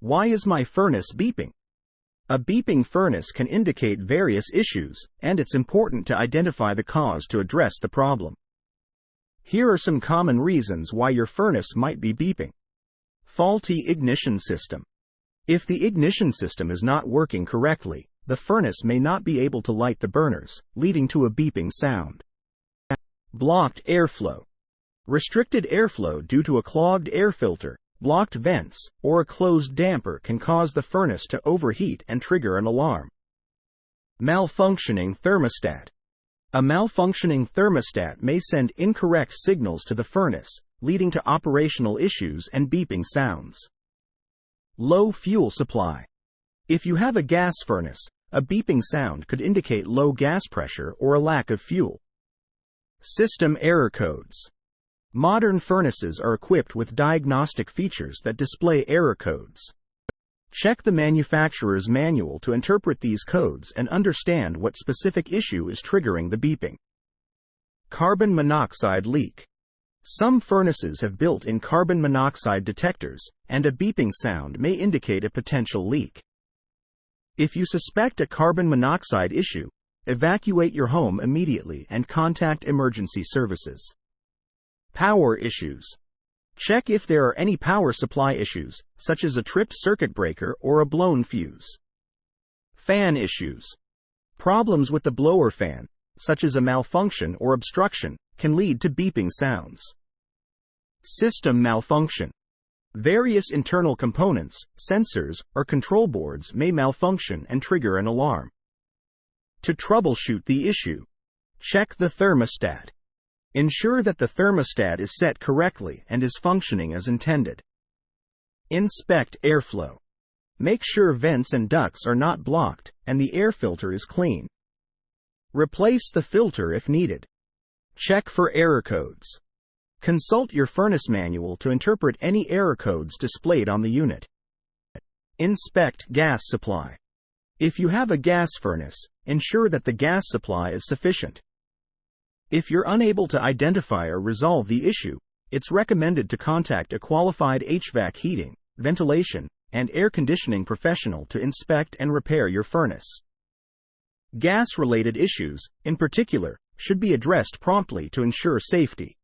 Why is my furnace beeping? A beeping furnace can indicate various issues, and it's important to identify the cause to address the problem. Here are some common reasons why your furnace might be beeping. Faulty ignition system. If the ignition system is not working correctly, the furnace may not be able to light the burners, leading to a beeping sound. Blocked airflow. Restricted airflow due to a clogged air filter, blocked vents, or a closed damper can cause the furnace to overheat and trigger an alarm. Malfunctioning thermostat. A malfunctioning thermostat may send incorrect signals to the furnace, leading to operational issues and beeping sounds. Low fuel supply. If you have a gas furnace, a beeping sound could indicate low gas pressure or a lack of fuel. System error codes. Modern furnaces are equipped with diagnostic features that display error codes. Check the manufacturer's manual to interpret these codes and understand what specific issue is triggering the beeping. Carbon monoxide leak. Some furnaces have built-in carbon monoxide detectors, and a beeping sound may indicate a potential leak. If you suspect a carbon monoxide issue, evacuate your home immediately and contact emergency services. Power issues. Check if there are any power supply issues, such as a tripped circuit breaker or a blown fuse. Fan issues. Problems with the blower fan, such as a malfunction or obstruction, can lead to beeping sounds. System malfunction. Various internal components, sensors, or control boards may malfunction and trigger an alarm. To troubleshoot the issue, check the thermostat. Ensure that the thermostat is set correctly and is functioning as intended. Inspect airflow. Make sure vents and ducts are not blocked and the air filter is clean. Replace the filter if needed. Check for error codes. Consult your furnace manual to interpret any error codes displayed on the unit. Inspect gas supply. If you have a gas furnace, ensure that the gas supply is sufficient. If you're unable to identify or resolve the issue, it's recommended to contact a qualified HVAC heating, ventilation, and air conditioning professional to inspect and repair your furnace. Gas-related issues, in particular, should be addressed promptly to ensure safety.